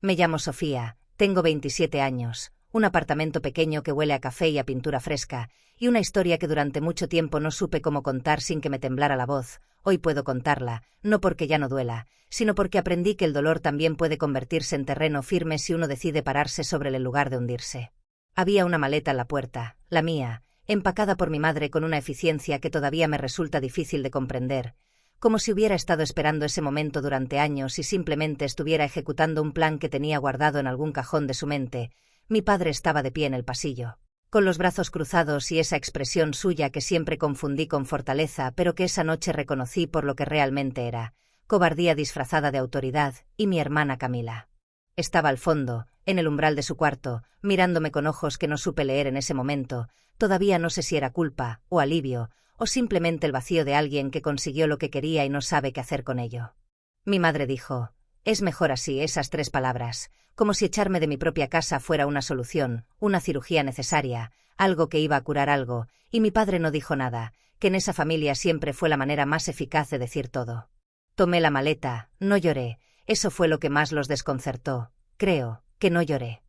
Me llamo Sofía, tengo 27 años, un apartamento pequeño que huele a café y a pintura fresca, y una historia que durante mucho tiempo no supe cómo contar sin que me temblara la voz. Hoy puedo contarla, no porque ya no duela, sino porque aprendí que el dolor también puede convertirse en terreno firme si uno decide pararse sobre él en lugar de hundirse. Había una maleta en la puerta, la mía, empacada por mi madre con una eficiencia que todavía me resulta difícil de comprender, como si hubiera estado esperando ese momento durante años y simplemente estuviera ejecutando un plan que tenía guardado en algún cajón de su mente. Mi padre estaba de pie en el pasillo, con los brazos cruzados y esa expresión suya que siempre confundí con fortaleza, pero que esa noche reconocí por lo que realmente era, cobardía disfrazada de autoridad, y mi hermana Camila. Estaba al fondo, en el umbral de su cuarto, mirándome con ojos que no supe leer en ese momento. Todavía no sé si era culpa, o alivio, o simplemente el vacío de alguien que consiguió lo que quería y no sabe qué hacer con ello. Mi madre dijo: «Es mejor así», esas 3 palabras, como si echarme de mi propia casa fuera una solución, una cirugía necesaria, algo que iba a curar algo, y mi padre no dijo nada, que en esa familia siempre fue la manera más eficaz de decir todo. Tomé la maleta, no lloré, eso fue lo que más los desconcertó, creo, que no lloré.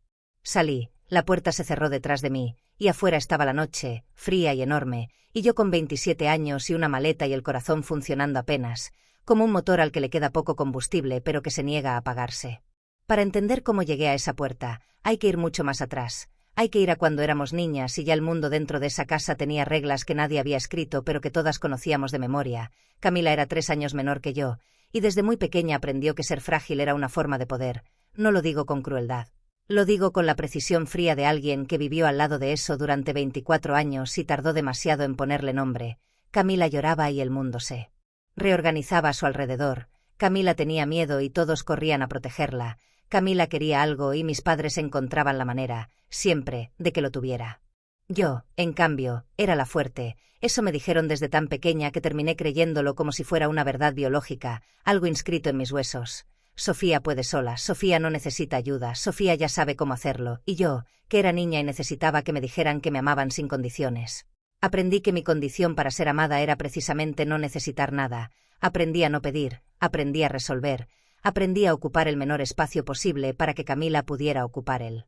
Salí, la puerta se cerró detrás de mí, y afuera estaba la noche, fría y enorme, y yo con 27 años y una maleta y el corazón funcionando apenas, como un motor al que le queda poco combustible pero que se niega a apagarse. Para entender cómo llegué a esa puerta, hay que ir mucho más atrás, hay que ir a cuando éramos niñas y ya el mundo dentro de esa casa tenía reglas que nadie había escrito pero que todas conocíamos de memoria. Camila era 3 años menor que yo, y desde muy pequeña aprendió que ser frágil era una forma de poder. No lo digo con crueldad. Lo digo con la precisión fría de alguien que vivió al lado de eso durante 24 años y tardó demasiado en ponerle nombre. Camila lloraba y el mundo se reorganizaba a su alrededor. Camila tenía miedo y todos corrían a protegerla. Camila quería algo y mis padres encontraban la manera, siempre, de que lo tuviera. Yo, en cambio, era la fuerte. Eso me dijeron desde tan pequeña que terminé creyéndolo como si fuera una verdad biológica, algo inscrito en mis huesos. Sofía puede sola, Sofía no necesita ayuda, Sofía ya sabe cómo hacerlo, y yo, que era niña y necesitaba que me dijeran que me amaban sin condiciones. Aprendí que mi condición para ser amada era precisamente no necesitar nada, aprendí a no pedir, aprendí a resolver, aprendí a ocupar el menor espacio posible para que Camila pudiera ocupar el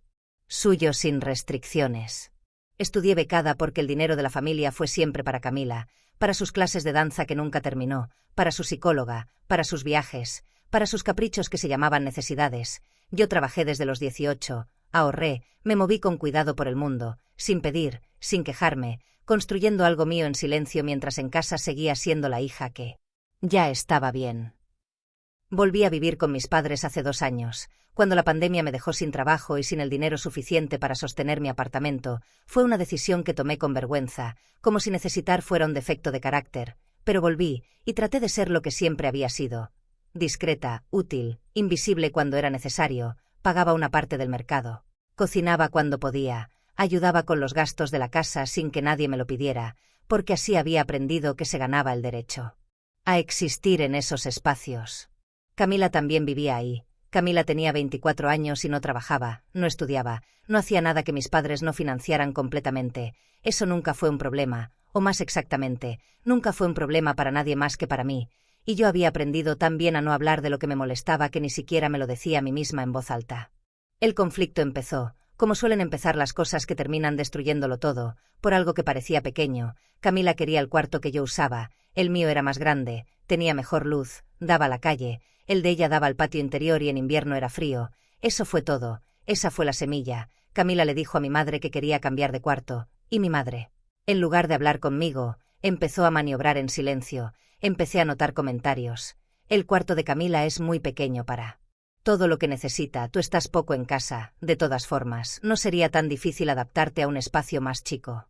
suyo sin restricciones. Estudié becada porque el dinero de la familia fue siempre para Camila, para sus clases de danza que nunca terminó, para su psicóloga, para sus viajes, para sus caprichos que se llamaban necesidades. Yo trabajé desde los 18, ahorré, me moví con cuidado por el mundo, sin pedir, sin quejarme, construyendo algo mío en silencio mientras en casa seguía siendo la hija que ya estaba bien. Volví a vivir con mis padres hace 2 años. Cuando la pandemia me dejó sin trabajo y sin el dinero suficiente para sostener mi apartamento, fue una decisión que tomé con vergüenza, como si necesitar fuera un defecto de carácter, pero volví, y traté de ser lo que siempre había sido. Discreta, útil, invisible cuando era necesario, pagaba una parte del mercado, cocinaba cuando podía, ayudaba con los gastos de la casa sin que nadie me lo pidiera, porque así había aprendido que se ganaba el derecho a existir en esos espacios. Camila también vivía ahí. Camila tenía 24 años y no trabajaba, no estudiaba, no hacía nada que mis padres no financiaran completamente. Eso nunca fue un problema, o más exactamente, nunca fue un problema para nadie más que para mí, y yo había aprendido tan bien a no hablar de lo que me molestaba que ni siquiera me lo decía a mí misma en voz alta. El conflicto empezó, como suelen empezar las cosas que terminan destruyéndolo todo, por algo que parecía pequeño. Camila quería el cuarto que yo usaba, el mío era más grande, tenía mejor luz, daba a la calle, el de ella daba al patio interior y en invierno era frío. Eso fue todo, esa fue la semilla. Camila le dijo a mi madre que quería cambiar de cuarto, y mi madre, en lugar de hablar conmigo, empezó a maniobrar en silencio. Empecé a notar comentarios. El cuarto de Camila es muy pequeño para todo lo que necesita, tú estás poco en casa, de todas formas, no sería tan difícil adaptarte a un espacio más chico.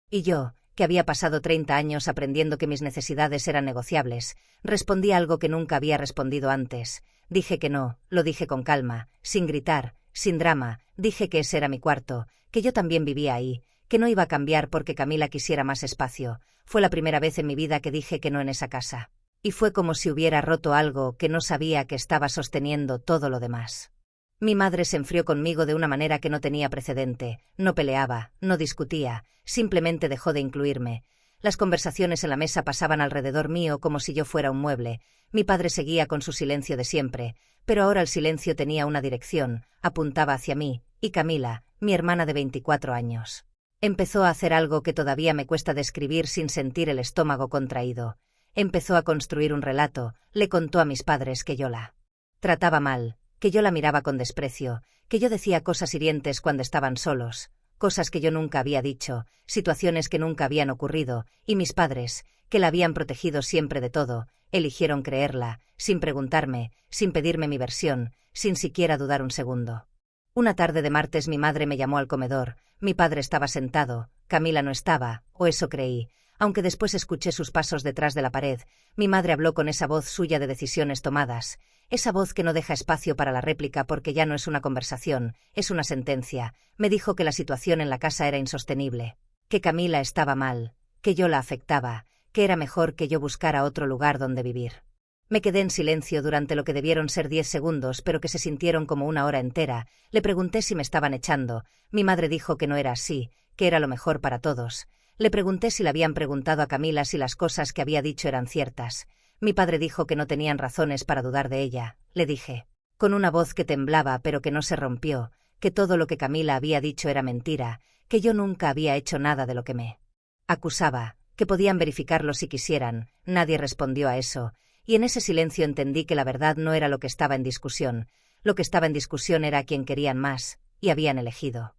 Y yo, que había pasado 30 años aprendiendo que mis necesidades eran negociables, respondí algo que nunca había respondido antes. Dije que no, lo dije con calma, sin gritar, sin drama, dije que ese era mi cuarto, que yo también vivía ahí, que no iba a cambiar porque Camila quisiera más espacio. Fue la primera vez en mi vida que dije que no en esa casa. Y fue como si hubiera roto algo que no sabía que estaba sosteniendo todo lo demás. Mi madre se enfrió conmigo de una manera que no tenía precedente, no peleaba, no discutía, simplemente dejó de incluirme. Las conversaciones en la mesa pasaban alrededor mío como si yo fuera un mueble. Mi padre seguía con su silencio de siempre, pero ahora el silencio tenía una dirección, apuntaba hacia mí, y Camila, mi hermana de 24 años. Empezó a hacer algo que todavía me cuesta describir sin sentir el estómago contraído. Empezó a construir un relato, le contó a mis padres que yo la trataba mal, que yo la miraba con desprecio, que yo decía cosas hirientes cuando estaban solos, cosas que yo nunca había dicho, situaciones que nunca habían ocurrido, y mis padres, que la habían protegido siempre de todo, eligieron creerla, sin preguntarme, sin pedirme mi versión, sin siquiera dudar un segundo. Una tarde de martes mi madre me llamó al comedor, mi padre estaba sentado, Camila no estaba, o eso creí, aunque después escuché sus pasos detrás de la pared. Mi madre habló con esa voz suya de decisiones tomadas, esa voz que no deja espacio para la réplica porque ya no es una conversación, es una sentencia. Me dijo que la situación en la casa era insostenible, que Camila estaba mal, que yo la afectaba, que era mejor que yo buscara otro lugar donde vivir. Me quedé en silencio durante lo que debieron ser 10 segundos, pero que se sintieron como una hora entera. Le pregunté si me estaban echando. Mi madre dijo que no era así, que era lo mejor para todos. Le pregunté si le habían preguntado a Camila si las cosas que había dicho eran ciertas. Mi padre dijo que no tenían razones para dudar de ella. Le dije, con una voz que temblaba pero que no se rompió, que todo lo que Camila había dicho era mentira, que yo nunca había hecho nada de lo que me acusaba, que podían verificarlo si quisieran. Nadie respondió a eso, y en ese silencio entendí que la verdad no era lo que estaba en discusión. Lo que estaba en discusión era a quien querían más, y habían elegido.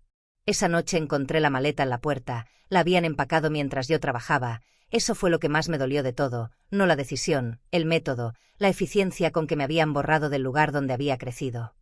Esa noche encontré la maleta en la puerta, la habían empacado mientras yo trabajaba. Eso fue lo que más me dolió de todo, no la decisión, el método, la eficiencia con que me habían borrado del lugar donde había crecido.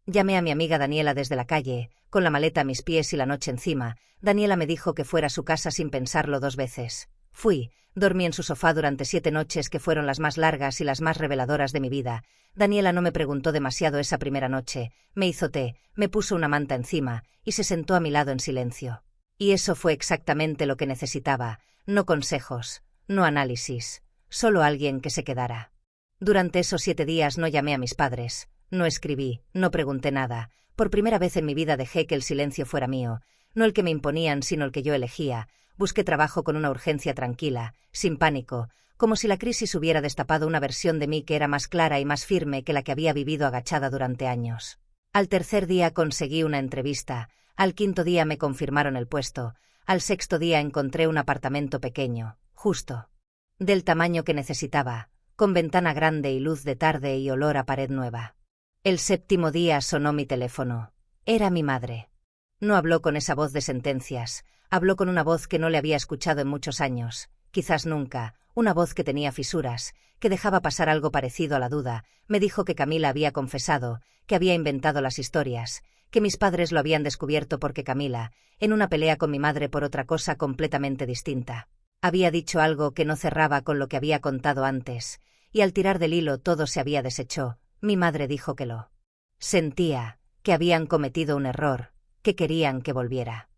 Llamé a mi amiga Daniela desde la calle, con la maleta a mis pies y la noche encima. Daniela me dijo que fuera a su casa sin pensarlo 2 veces. Fui, dormí en su sofá durante 7 noches que fueron las más largas y las más reveladoras de mi vida. Daniela no me preguntó demasiado esa primera noche, me hizo té, me puso una manta encima, y se sentó a mi lado en silencio. Y eso fue exactamente lo que necesitaba, no consejos, no análisis, solo alguien que se quedara. Durante esos 7 días no llamé a mis padres, no escribí, no pregunté nada. Por primera vez en mi vida dejé que el silencio fuera mío, no el que me imponían sino el que yo elegía. Busqué trabajo con una urgencia tranquila, sin pánico, como si la crisis hubiera destapado una versión de mí que era más clara y más firme que la que había vivido agachada durante años. Al 3er día conseguí una entrevista, al 5.º día me confirmaron el puesto, al 6.º día encontré un apartamento pequeño, justo, del tamaño que necesitaba, con ventana grande y luz de tarde y olor a pared nueva. El 7.º día sonó mi teléfono. Era mi madre. No habló con esa voz de sentencias, habló con una voz que no le había escuchado en muchos años, quizás nunca, una voz que tenía fisuras, que dejaba pasar algo parecido a la duda. Me dijo que Camila había confesado, que había inventado las historias, que mis padres lo habían descubierto porque Camila, en una pelea con mi madre por otra cosa completamente distinta, había dicho algo que no cerraba con lo que había contado antes, y al tirar del hilo todo se había deshecho. Mi madre dijo que lo sentía, que habían cometido un error, que querían que volviera.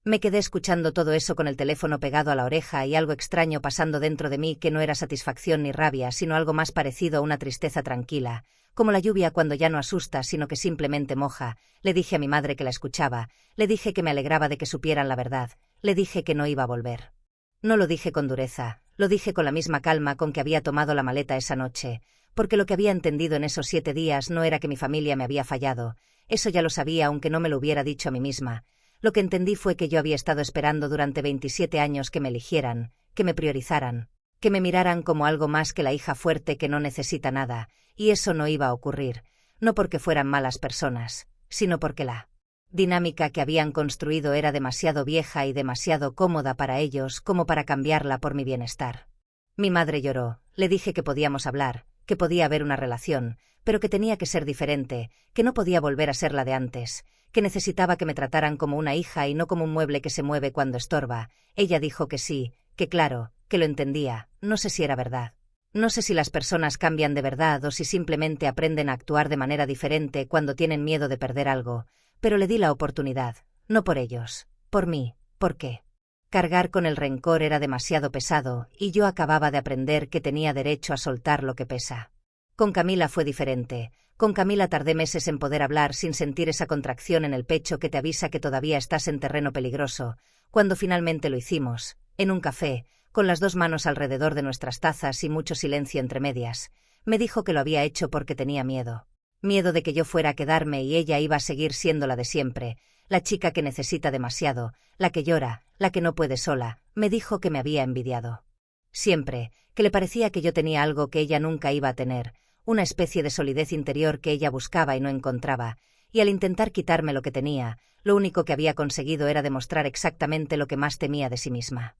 Me quedé escuchando todo eso con el teléfono pegado a la oreja y algo extraño pasando dentro de mí que no era satisfacción ni rabia, sino algo más parecido a una tristeza tranquila, como la lluvia cuando ya no asusta sino que simplemente moja. Le dije a mi madre que la escuchaba, le dije que me alegraba de que supieran la verdad, le dije que no iba a volver. No lo dije con dureza, lo dije con la misma calma con que había tomado la maleta esa noche, porque lo que había entendido en esos 7 días no era que mi familia me había fallado, eso ya lo sabía aunque no me lo hubiera dicho a mí misma. Lo que entendí fue que yo había estado esperando durante 27 años que me eligieran, que me priorizaran, que me miraran como algo más que la hija fuerte que no necesita nada, y eso no iba a ocurrir, no porque fueran malas personas, sino porque la dinámica que habían construido era demasiado vieja y demasiado cómoda para ellos como para cambiarla por mi bienestar. Mi madre lloró, le dije que podíamos hablar, que podía haber una relación, pero que tenía que ser diferente, que no podía volver a ser la de antes, que necesitaba que me trataran como una hija y no como un mueble que se mueve cuando estorba. Ella dijo que sí, que claro, que lo entendía. No sé si era verdad. No sé si las personas cambian de verdad o si simplemente aprenden a actuar de manera diferente cuando tienen miedo de perder algo, pero le di la oportunidad, no por ellos, por mí. ¿Por qué? Cargar con el rencor era demasiado pesado y yo acababa de aprender que tenía derecho a soltar lo que pesa. Con Camila fue diferente. Con Camila tardé meses en poder hablar sin sentir esa contracción en el pecho que te avisa que todavía estás en terreno peligroso. Cuando finalmente lo hicimos, en un café, con las 2 manos alrededor de nuestras tazas y mucho silencio entre medias. Me dijo que lo había hecho porque tenía miedo. Miedo de que yo fuera a quedarme y ella iba a seguir siendo la de siempre, la chica que necesita demasiado, la que llora, la que no puede sola. Me dijo que me había envidiado. Siempre, que le parecía que yo tenía algo que ella nunca iba a tener, una especie de solidez interior que ella buscaba y no encontraba, y al intentar quitarme lo que tenía, lo único que había conseguido era demostrar exactamente lo que más temía de sí misma.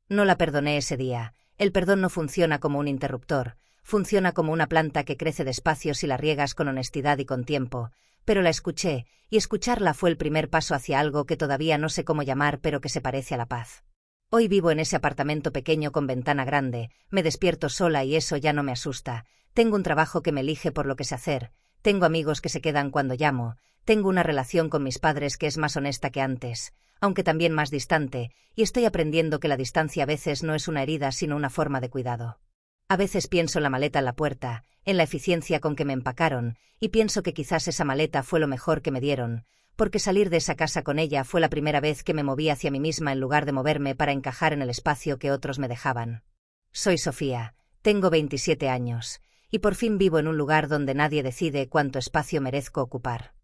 No la perdoné ese día. El perdón no funciona como un interruptor, funciona como una planta que crece despacio si la riegas con honestidad y con tiempo, pero la escuché, y escucharla fue el primer paso hacia algo que todavía no sé cómo llamar pero que se parece a la paz. Hoy vivo en ese apartamento pequeño con ventana grande, me despierto sola y eso ya no me asusta, tengo un trabajo que me elige por lo que sé hacer, tengo amigos que se quedan cuando llamo, tengo una relación con mis padres que es más honesta que antes, aunque también más distante, y estoy aprendiendo que la distancia a veces no es una herida sino una forma de cuidado. A veces pienso en la maleta en la puerta, en la eficiencia con que me empacaron, y pienso que quizás esa maleta fue lo mejor que me dieron, porque salir de esa casa con ella fue la primera vez que me moví hacia mí misma en lugar de moverme para encajar en el espacio que otros me dejaban. Soy Sofía, tengo 27 años, y por fin vivo en un lugar donde nadie decide cuánto espacio merezco ocupar.